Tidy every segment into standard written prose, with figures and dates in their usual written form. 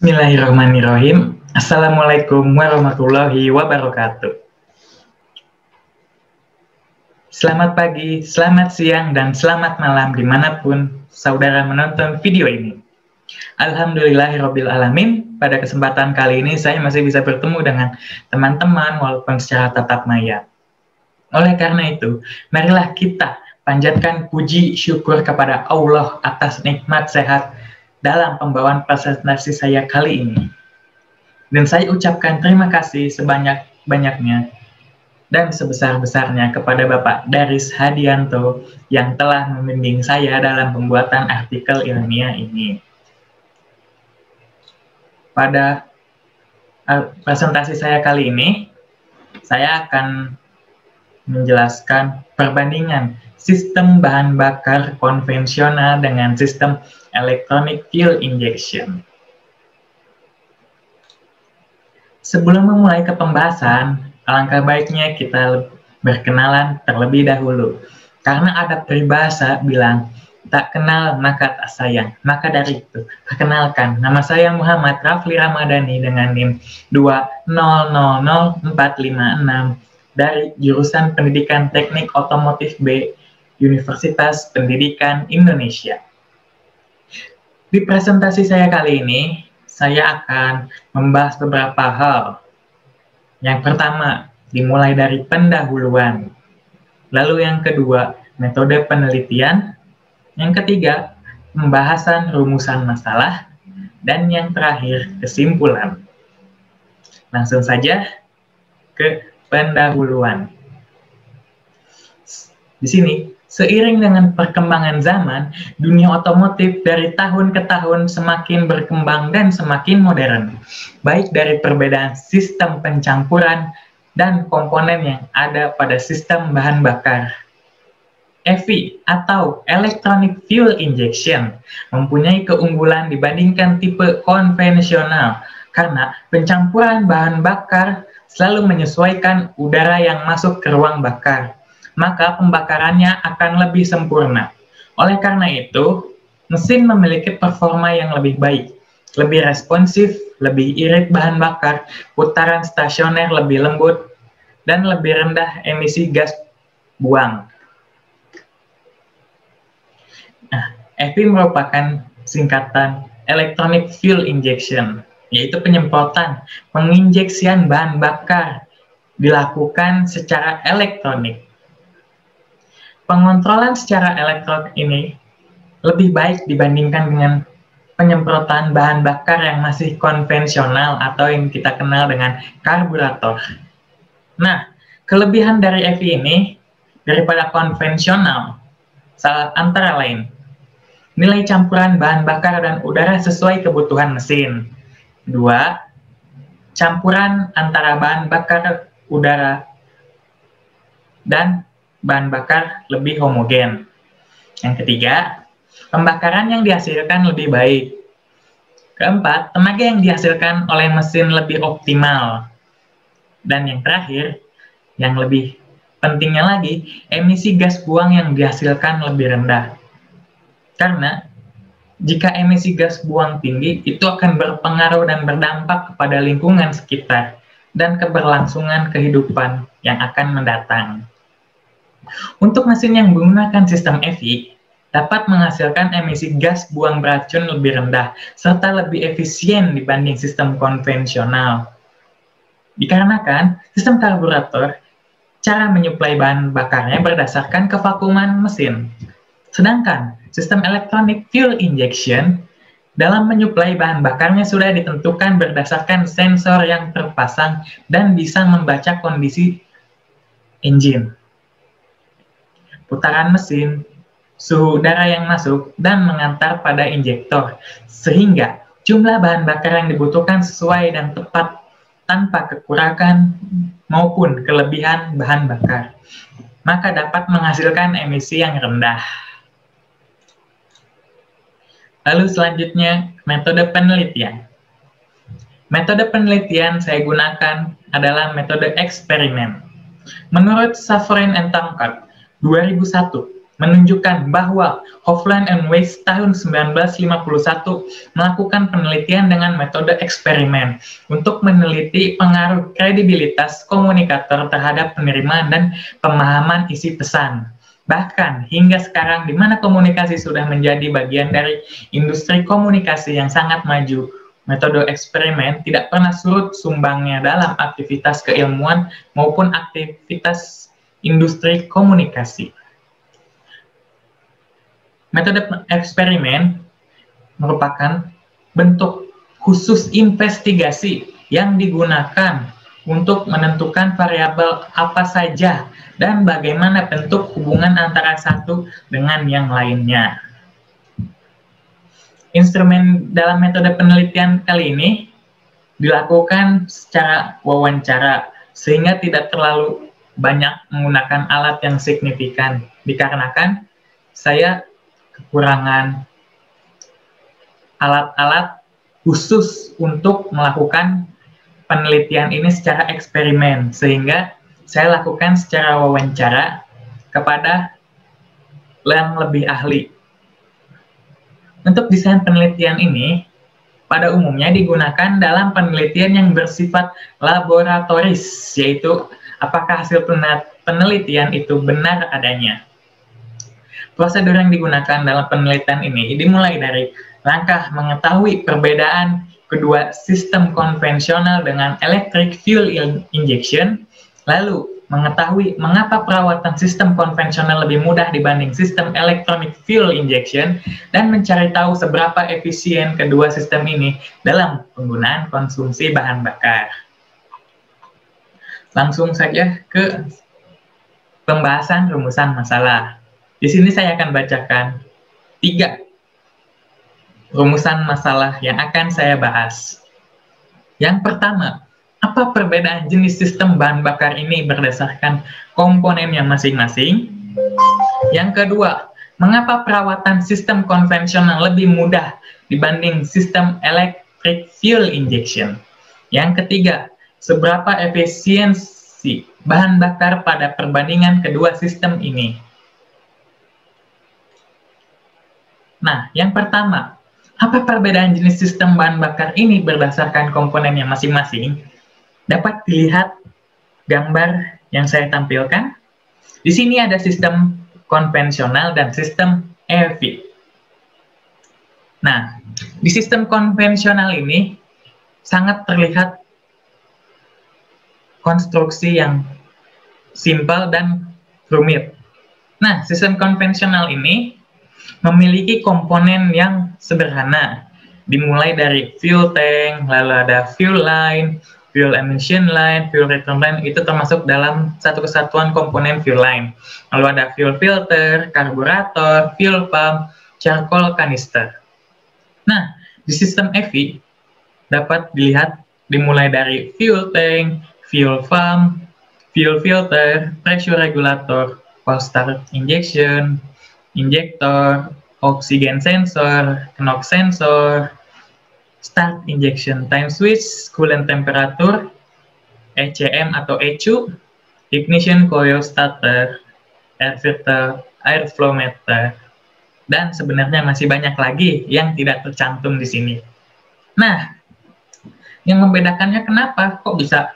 Bismillahirrahmanirrahim. Assalamualaikum warahmatullahi wabarakatuh. Selamat pagi, selamat siang, dan selamat malam dimanapun saudara menonton video ini. Alhamdulillahirrabbilalamin, pada kesempatan kali ini saya masih bisa bertemu dengan teman-teman walaupun secara tatap maya. Oleh karena itu, marilah kita panjatkan puji syukur kepada Allah atas nikmat sehat dalam pembawaan presentasi saya kali ini. Dan saya ucapkan terima kasih sebanyak-banyaknya dan sebesar-besarnya kepada Bapak Daris Hadianto yang telah membimbing saya dalam pembuatan artikel ilmiah ini. Pada presentasi saya kali ini, saya akan menjelaskan perbandingan sistem bahan bakar konvensional dengan sistem electronic fuel injection. Sebelum memulai ke pembahasan, alangkah baiknya kita berkenalan terlebih dahulu. Karena ada peribahasa bilang, tak kenal maka tak sayang. Maka dari itu, perkenalkan, nama saya Muhammad Rafli Ramadhani dengan NIM 2000456 dari jurusan Pendidikan Teknik Otomotif B, Universitas Pendidikan Indonesia. Di presentasi saya kali ini, saya akan membahas beberapa hal. Yang pertama, dimulai dari pendahuluan. Lalu yang kedua, metode penelitian. Yang ketiga, pembahasan rumusan masalah. Dan yang terakhir, kesimpulan. Langsung saja ke pendahuluan. Di sini, seiring dengan perkembangan zaman, dunia otomotif dari tahun ke tahun semakin berkembang dan semakin modern, baik dari perbedaan sistem pencampuran dan komponen yang ada pada sistem bahan bakar. EV atau Electronic Fuel Injection mempunyai keunggulan dibandingkan tipe konvensional karena pencampuran bahan bakar selalu menyesuaikan udara yang masuk ke ruang bakar, maka pembakarannya akan lebih sempurna. Oleh karena itu, mesin memiliki performa yang lebih baik, lebih responsif, lebih irit bahan bakar, putaran stasioner lebih lembut, dan lebih rendah emisi gas buang. Nah, EV merupakan singkatan Electronic Fuel Injection, yaitu penyemprotan, penginjeksian bahan bakar dilakukan secara elektronik. Pengontrolan secara elektronik ini lebih baik dibandingkan dengan penyemprotan bahan bakar yang masih konvensional atau yang kita kenal dengan karburator. Nah, kelebihan dari EV ini daripada konvensional antara lain nilai campuran bahan bakar dan udara sesuai kebutuhan mesin. 2. Campuran antara bahan bakar udara dan bahan bakar lebih homogen. Yang ketiga, pembakaran yang dihasilkan lebih baik. Keempat, tenaga yang dihasilkan oleh mesin lebih optimal. Dan yang terakhir, yang lebih pentingnya lagi, emisi gas buang yang dihasilkan lebih rendah. Karena jika emisi gas buang tinggi, itu akan berpengaruh dan berdampak kepada lingkungan sekitar dan keberlangsungan kehidupan yang akan mendatang. Untuk mesin yang menggunakan sistem EV, dapat menghasilkan emisi gas buang beracun lebih rendah, serta lebih efisien dibanding sistem konvensional. Dikarenakan, sistem karburator, cara menyuplai bahan bakarnya berdasarkan kevakuman mesin. Sedangkan, sistem electronic fuel injection dalam menyuplai bahan bakarnya sudah ditentukan berdasarkan sensor yang terpasang dan bisa membaca kondisi engine, putaran mesin, suhu udara yang masuk, dan mengantar pada injektor, sehingga jumlah bahan bakar yang dibutuhkan sesuai dan tepat tanpa kekurangan maupun kelebihan bahan bakar, maka dapat menghasilkan emisi yang rendah. Lalu selanjutnya, metode penelitian. Metode penelitian saya gunakan adalah metode eksperimen. Menurut Safrain and Tankard, 2001, menunjukkan bahwa Hofland and Weiss tahun 1951 melakukan penelitian dengan metode eksperimen untuk meneliti pengaruh kredibilitas komunikator terhadap penerimaan dan pemahaman isi pesan. Bahkan hingga sekarang di mana komunikasi sudah menjadi bagian dari industri komunikasi yang sangat maju, metode eksperimen tidak pernah surut sumbangnya dalam aktivitas keilmuan maupun aktivitas industri komunikasi. Metode eksperimen merupakan bentuk khusus investigasi yang digunakan untuk menentukan variabel apa saja dan bagaimana bentuk hubungan antara satu dengan yang lainnya. Instrumen dalam metode penelitian kali ini dilakukan secara wawancara, sehingga tidak terlalu banyak menggunakan alat yang signifikan, dikarenakan saya kekurangan alat-alat khusus untuk melakukan penelitian ini secara eksperimen, sehingga saya lakukan secara wawancara kepada yang lebih ahli. Untuk desain penelitian ini, pada umumnya digunakan dalam penelitian yang bersifat laboratoris, yaitu apakah hasil penelitian itu benar adanya. Prosedur yang digunakan dalam penelitian ini dimulai dari langkah mengetahui perbedaan kedua sistem konvensional dengan electric fuel injection, lalu mengetahui mengapa perawatan sistem konvensional lebih mudah dibanding sistem electronic fuel injection, dan mencari tahu seberapa efisien kedua sistem ini dalam penggunaan konsumsi bahan bakar. Langsung saja ke pembahasan rumusan masalah. Di sini saya akan bacakan 3 rumusan masalah yang akan saya bahas. Yang pertama, apa perbedaan jenis sistem bahan bakar ini berdasarkan komponennya masing-masing? Yang kedua, mengapa perawatan sistem konvensional lebih mudah dibanding sistem electric fuel injection? Yang ketiga, seberapa efisiensi bahan bakar pada perbandingan kedua sistem ini? Nah, yang pertama, apa perbedaan jenis sistem bahan bakar ini berdasarkan komponennya masing-masing? Dapat dilihat gambar yang saya tampilkan. Di sini ada sistem konvensional dan sistem EV. Nah, di sistem konvensional ini sangat terlihat konstruksi yang simpel dan rumit. Nah, sistem konvensional ini memiliki komponen yang sederhana, dimulai dari fuel tank, lalu ada fuel line, fuel emission line, fuel return line, itu termasuk dalam satu kesatuan komponen fuel line. Lalu ada fuel filter, karburator, fuel pump, charcoal canister. Nah, di sistem EV dapat dilihat dimulai dari fuel tank, fuel pump, fuel filter, pressure regulator, cold start injection, injektor, oksigen sensor, knock sensor, start injection time switch, coolant temperature, ECM atau ECU, ignition coil starter, air filter, air flow meter, dan sebenarnya masih banyak lagi yang tidak tercantum di sini. Nah, yang membedakannya kenapa kok bisa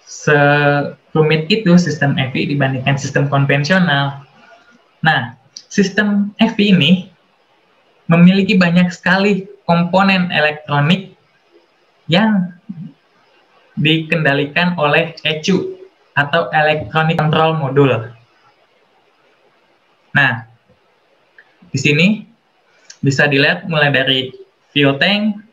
serumit itu sistem EV dibandingkan sistem konvensional? Nah, sistem EV ini memiliki banyak sekali komponen elektronik yang dikendalikan oleh ECU atau Electronic Control Module. Nah, di sini bisa dilihat mulai dari fuel tank,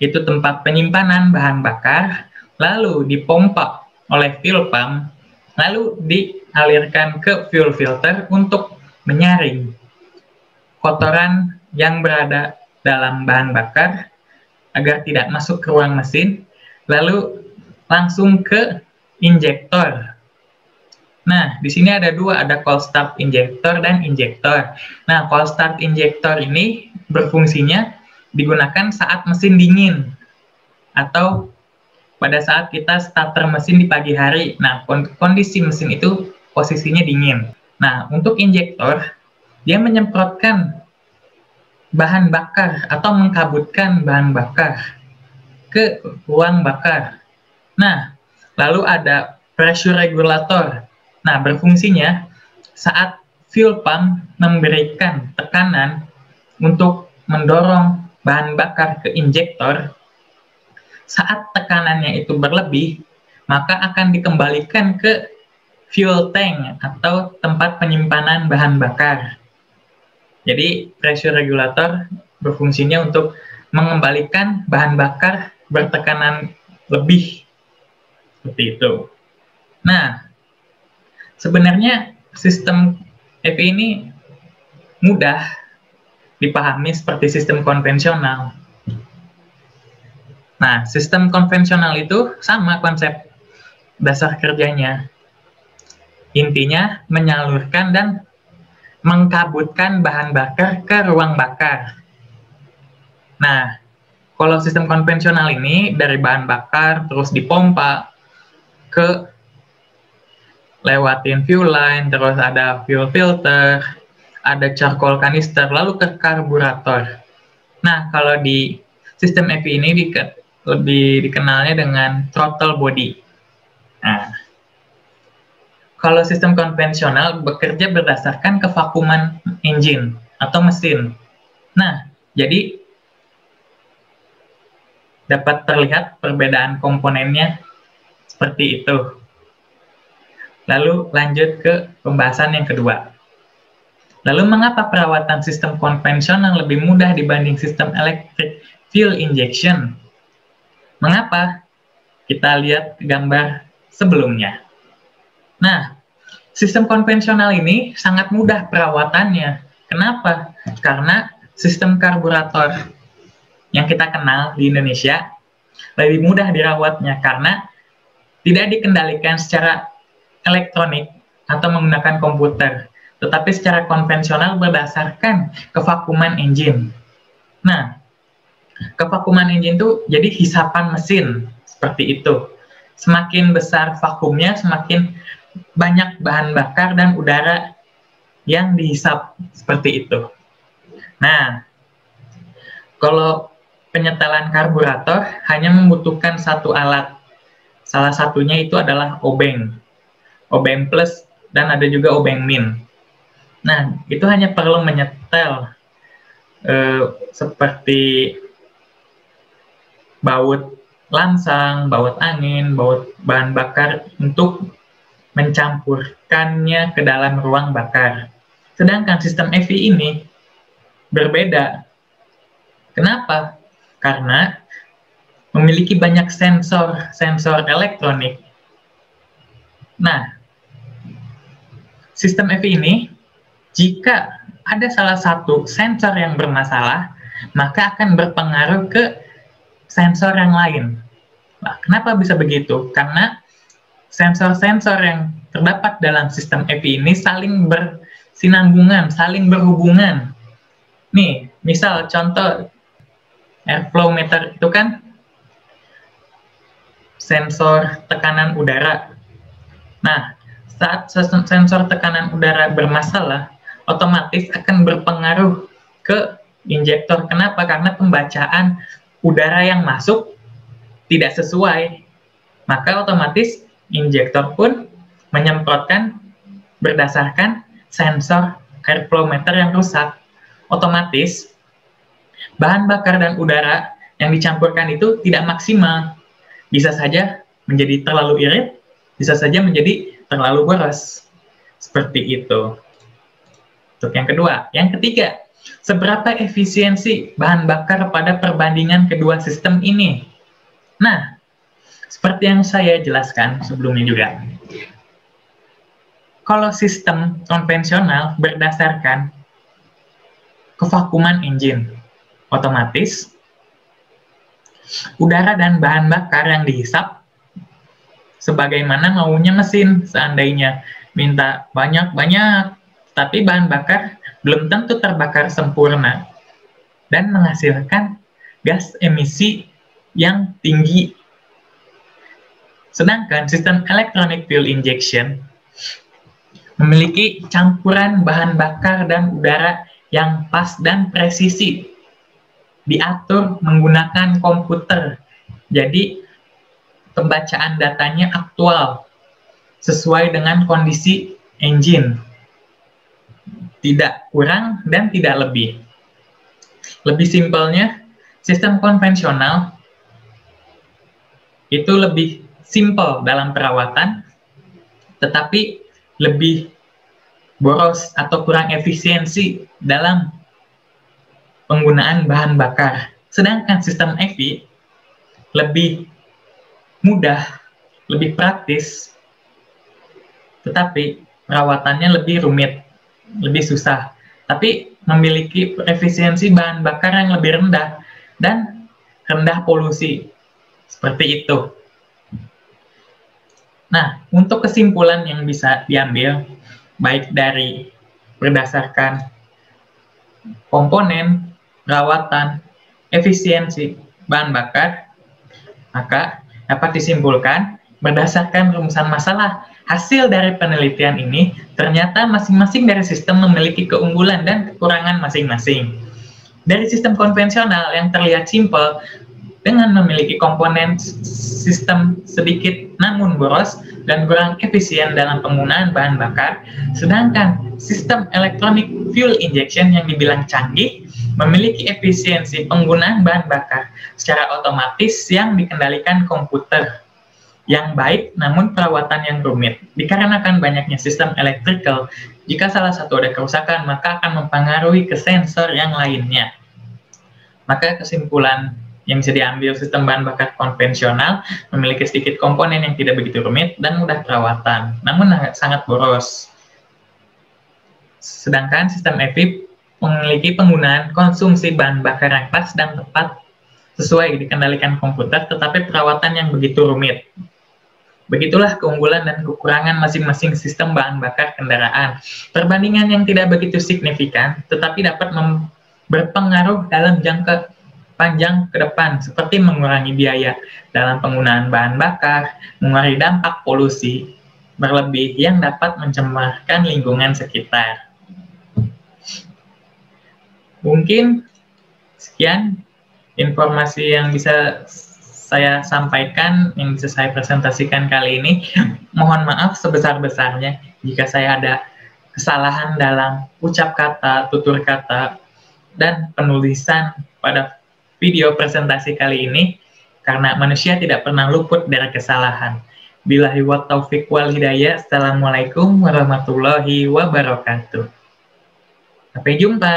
itu tempat penyimpanan bahan bakar, lalu dipompa oleh fuel pump, lalu dialirkan ke fuel filter untuk menyaring kotoran yang berada dalam bahan bakar agar tidak masuk ke ruang mesin, lalu langsung ke injektor. Nah, di sini ada dua, ada cold start injektor dan injektor. Nah, cold start injektor ini berfungsinya digunakan saat mesin dingin atau pada saat kita starter mesin di pagi hari. Nah, kondisi mesin itu posisinya dingin. Nah, untuk injektor, dia menyemprotkan bahan bakar atau mengkabutkan bahan bakar ke ruang bakar. Nah, lalu ada pressure regulator. Nah, berfungsinya saat fuel pump memberikan tekanan untuk mendorong bahan bakar ke injektor, saat tekanannya itu berlebih, maka akan dikembalikan ke fuel tank atau tempat penyimpanan bahan bakar. Jadi, pressure regulator berfungsinya untuk mengembalikan bahan bakar bertekanan lebih. Seperti itu. Nah, sebenarnya sistem EV ini mudah dipahami seperti sistem konvensional. Nah, sistem konvensional itu sama konsep dasar kerjanya. Intinya menyalurkan dan mengkabutkan bahan bakar ke ruang bakar. Nah, kalau sistem konvensional ini dari bahan bakar terus dipompa ke lewatin fuel line, terus ada fuel filter, ada charcoal canister, lalu ke karburator. Nah, kalau di sistem EV ini lebih dikenalnya dengan throttle body. Nah, kalau sistem konvensional bekerja berdasarkan kevakuman engine atau mesin. Nah, jadi dapat terlihat perbedaan komponennya seperti itu. Lalu lanjut ke pembahasan yang kedua. Lalu mengapa perawatan sistem konvensional lebih mudah dibanding sistem electric fuel injection? Mengapa? Kita lihat gambar sebelumnya. Nah, sistem konvensional ini sangat mudah perawatannya. Kenapa? Karena sistem karburator yang kita kenal di Indonesia lebih mudah dirawatnya karena tidak dikendalikan secara elektronik atau menggunakan komputer, tetapi secara konvensional berdasarkan kevakuman engine. Nah, kevakuman engine itu jadi hisapan mesin, seperti itu. Semakin besar vakumnya, semakin banyak bahan bakar dan udara yang dihisap, seperti itu. Nah, kalau penyetelan karburator hanya membutuhkan satu alat. Salah satunya itu adalah obeng. Obeng plus dan ada juga obeng min. Nah, itu hanya perlu menyetel seperti baut lansang, baut angin, baut bahan bakar untuk mencampurkannya ke dalam ruang bakar. Sedangkan sistem EV ini berbeda. Kenapa? Karena memiliki banyak sensor elektronik. Nah, sistem EV ini, jika ada salah satu sensor yang bermasalah, maka akan berpengaruh ke sensor yang lain. Nah, kenapa bisa begitu? Karena sensor-sensor yang terdapat dalam sistem EV ini saling bersinambungan, saling berhubungan. Nih, misal contoh airflow meter itu kan sensor tekanan udara. Nah, saat sensor tekanan udara bermasalah, otomatis akan berpengaruh ke injektor. Kenapa? Karena pembacaan udara yang masuk tidak sesuai. Maka otomatis injektor pun menyemprotkan berdasarkan sensor airflow meter yang rusak. Otomatis bahan bakar dan udara yang dicampurkan itu tidak maksimal. Bisa saja menjadi terlalu irit, bisa saja menjadi terlalu boros. Seperti itu. Untuk yang kedua. Yang ketiga, seberapa efisiensi bahan bakar pada perbandingan kedua sistem ini? Nah, seperti yang saya jelaskan sebelumnya juga. Kalau sistem konvensional berdasarkan kevakuman engine, otomatis udara dan bahan bakar yang dihisap sebagaimana maunya mesin. Seandainya minta banyak-banyak, tapi bahan bakar belum tentu terbakar sempurna dan menghasilkan gas emisi yang tinggi. Sedangkan sistem electronic fuel injection memiliki campuran bahan bakar dan udara yang pas dan presisi, diatur menggunakan komputer. Jadi pembacaan datanya aktual, sesuai dengan kondisi engine. Tidak kurang dan tidak lebih. Lebih simpelnya, sistem konvensional itu lebih simpel dalam perawatan, tetapi lebih boros atau kurang efisiensi dalam penggunaan bahan bakar. Sedangkan sistem EV lebih mudah, lebih praktis, tetapi perawatannya lebih rumit, lebih susah. Tapi memiliki efisiensi bahan bakar yang lebih rendah dan rendah polusi. Seperti itu. Nah, untuk kesimpulan yang bisa diambil, baik dari berdasarkan komponen, perawatan, efisiensi bahan bakar, maka dapat disimpulkan berdasarkan rumusan masalah. Hasil dari penelitian ini, ternyata masing-masing dari sistem memiliki keunggulan dan kekurangan masing-masing. Dari sistem konvensional yang terlihat simpel, dengan memiliki komponen sistem sedikit namun boros dan kurang efisien dalam penggunaan bahan bakar, sedangkan sistem electronic fuel injection yang dibilang canggih memiliki efisiensi penggunaan bahan bakar secara otomatis yang dikendalikan komputer yang baik namun perawatan yang rumit. Dikarenakan banyaknya sistem electrical, jika salah satu ada kerusakan maka akan mempengaruhi ke sensor yang lainnya. Maka kesimpulan yang bisa diambil, sistem bahan bakar konvensional memiliki sedikit komponen yang tidak begitu rumit dan mudah perawatan, namun sangat boros. Sedangkan sistem EV memiliki penggunaan konsumsi bahan bakar yang pas dan tepat sesuai dikendalikan komputer, tetapi perawatan yang begitu rumit. Begitulah keunggulan dan kekurangan masing-masing sistem bahan bakar kendaraan. Perbandingan yang tidak begitu signifikan, tetapi dapat berpengaruh dalam jangka panjang ke depan, seperti mengurangi biaya dalam penggunaan bahan bakar, mengurangi dampak polusi berlebih yang dapat mencemarkan lingkungan sekitar. Mungkin sekian informasi yang bisa saya sampaikan, yang bisa saya presentasikan kali ini. Mohon maaf sebesar-besarnya jika saya ada kesalahan dalam ucap kata, tutur kata, dan penulisan pada video presentasi kali ini, karena manusia tidak pernah luput dari kesalahan. Billahi wa taufiq wal hidayah. Assalamualaikum warahmatullahi wabarakatuh. Sampai jumpa.